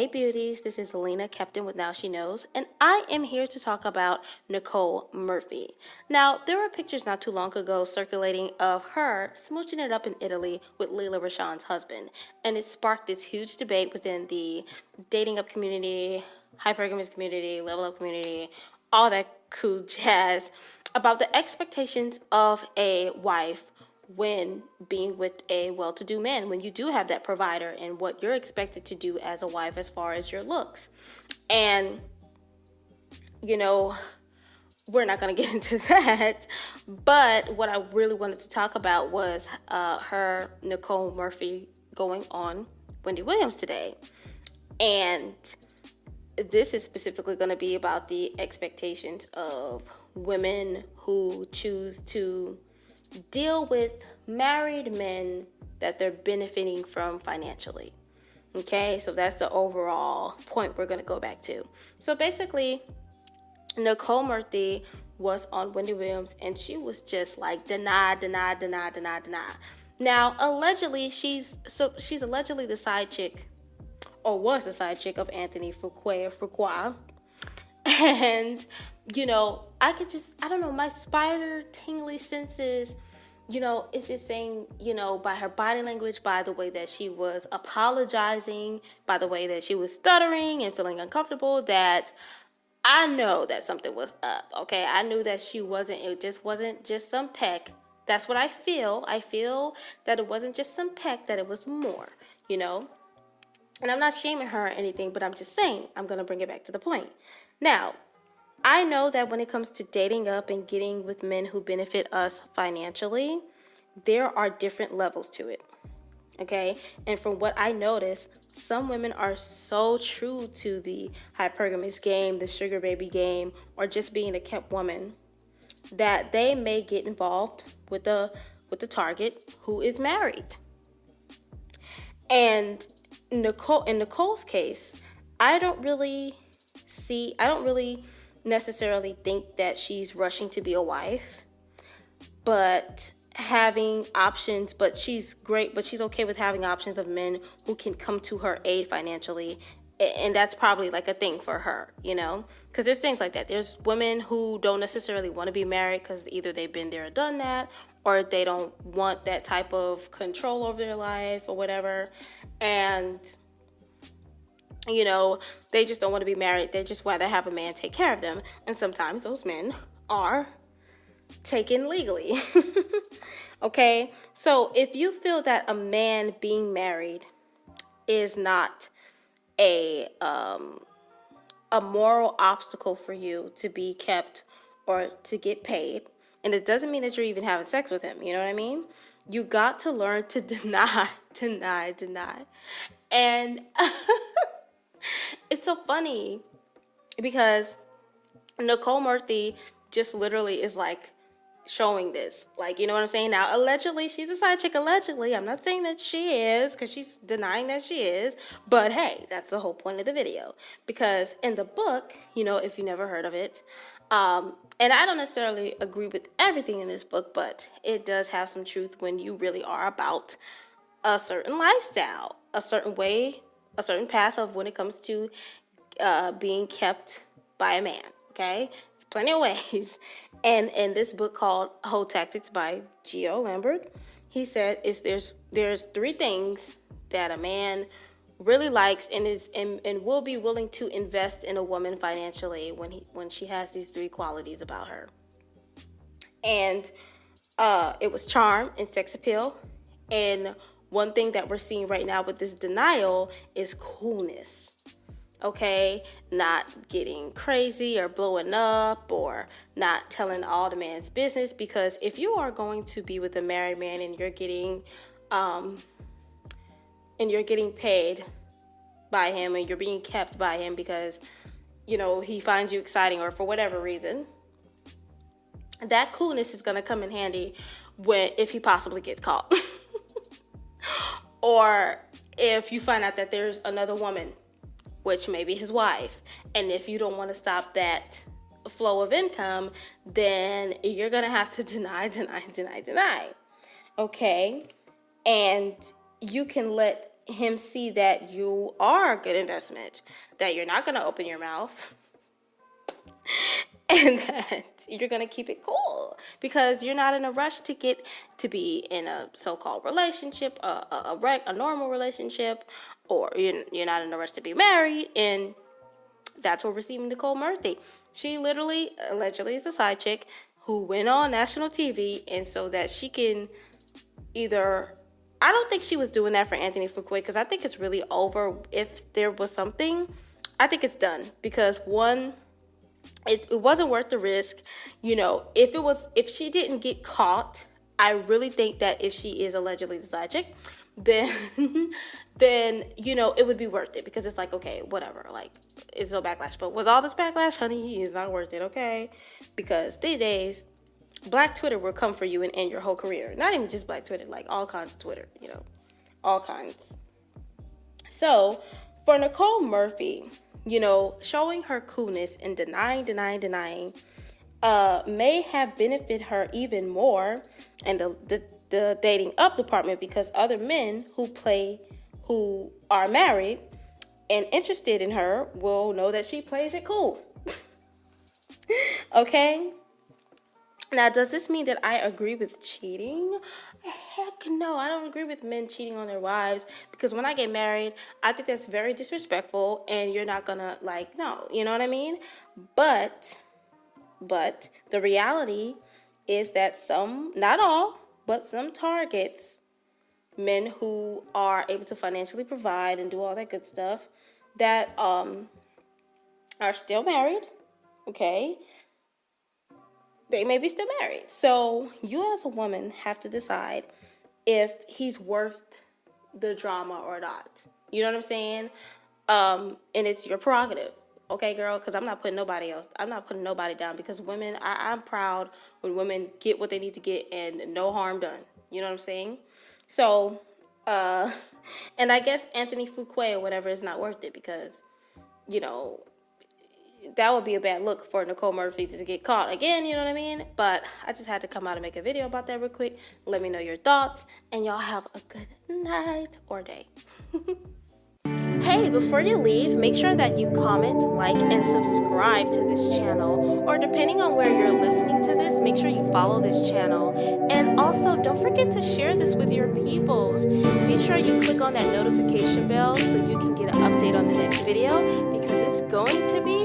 Hey beauties, this is Lena, Kepton with Now She Knows, and I am here to talk about Nicole Murphy. Now, there were pictures not too long ago circulating of her smooching it up in Italy with Lela Rashawn's husband, and it sparked this huge debate within the dating up community, hypergamous community, level up community, all that cool jazz about the expectations of a wife when being with a well-to-do man, when you do have that provider, and what you're expected to do as a wife as far as your looks. And, we're not going to get into that. But what I really wanted to talk about was her, Nicole Murphy, going on Wendy Williams today. And this is specifically going to be about the expectations of women who choose to deal with married men that they're benefiting from financially. Okay, so that's the overall point we're going to go back to. So basically, Nicole Murphy was on Wendy Williams, and she was just like deny. Now, allegedly, she's allegedly the side chick, or was the side chick of Anthony Fuqua. And, I don't know, my spider tingly senses, it's just saying, by her body language, by the way that she was apologizing, by the way that she was stuttering and feeling uncomfortable, that I know that something was up, okay? I knew that it just wasn't just some peck. That's what I feel. I feel that it wasn't just some peck, that it was more, And I'm not shaming her or anything, but I'm just saying, I'm going to bring it back to the point. Now, I know that when it comes to dating up and getting with men who benefit us financially, there are different levels to it, okay? And from what I noticed, some women are so true to the hypergamous game, the sugar baby game, or just being a kept woman, that they may get involved with the target who is married. And in Nicole's case, I don't really necessarily think that she's rushing to be a wife, but having options, but she's okay with having options of men who can come to her aid financially. And that's probably like a thing for her, because there's things like that. There's women who don't necessarily want to be married because either they've been there or done that, or they don't want that type of control over their life or whatever. And they just don't want to be married. They just rather have a man take care of them. And sometimes those men are taken legally. Okay? So if you feel that a man being married is not a moral obstacle for you to be kept or to get paid, and it doesn't mean that you're even having sex with him, you know what I mean? You got to learn to deny. And it's so funny because Nicole Murphy just literally is like showing this. Like, you know what I'm saying? Now, allegedly, she's a side chick. Allegedly. I'm not saying that she is, because she's denying that she is. But hey, that's the whole point of the video. Because in the book, if you never heard of it, and I don't necessarily agree with everything in this book, but it does have some truth when you really are about a certain lifestyle, a certain way, a certain path of when it comes to being kept by a man, okay? It's plenty of ways. And in this book called Hoe Tactics by Gio Lambert, he said there's 3 things that a man really likes and will be willing to invest in a woman financially when she has these 3 qualities about her. And it was charm and sex appeal. And one thing that we're seeing right now with this denial is coolness. Okay, not getting crazy or blowing up or not telling all the man's business, because if you are going to be with a married man and you're getting paid by him and you're being kept by him because he finds you exciting or for whatever reason, that coolness is going to come in handy if he possibly gets caught. Or if you find out that there's another woman, which may be his wife, and if you don't want to stop that flow of income, then you're going to have to deny. Okay? And you can let him see that you are a good investment, that you're not going to open your mouth, and that you're going to keep it cool because you're not in a rush to get to be in a so-called relationship, a normal relationship, or you're not in a rush to be married. And that's what we're seeing Nicole Murphy. She literally, allegedly, is a side chick who went on national TV, and so that she can either... I don't think she was doing that for Anthony Fuqua because I think it's really over. If there was something, I think it's done because one... It wasn't worth the risk. If she didn't get caught, I really think that if she is allegedly the side chick, then it would be worth it because it's like, okay, whatever, like, it's no backlash. But with all this backlash, honey, it's not worth it, okay? Because these days, Black Twitter will come for you and end your whole career. Not even just Black Twitter, like all kinds of Twitter, all kinds. So, for Nicole Murphy, showing her coolness and denying, may have benefited her even more in the dating up department because other men who are married and interested in her will know that she plays it cool. Okay? Now, does this mean that I agree with cheating? Heck no, I don't agree with men cheating on their wives because when I get married, I think that's very disrespectful and you're not gonna, no, you know what I mean? But the reality is that some, not all, but some targets men who are able to financially provide and do all that good stuff that are still married, okay? They may be still married. So you as a woman have to decide if he's worth the drama or not. You know what I'm saying? And it's your prerogative. Okay, girl? Because I'm not putting nobody down because women, I'm proud when women get what they need to get and no harm done. You know what I'm saying? So, and I guess Anthony Fuqua or whatever is not worth it because, that would be a bad look for Nicole Murphy to get caught again, you know what I mean? But I just had to come out and make a video about that real quick. Let me know your thoughts, and y'all have a good night or day. Hey, before you leave, make sure that you comment, like, and subscribe to this channel. Or depending on where you're listening to this, make sure you follow this channel. And also, don't forget to share this with your peoples. Be sure you click on that notification bell so you can get an update on the next video because it's going to be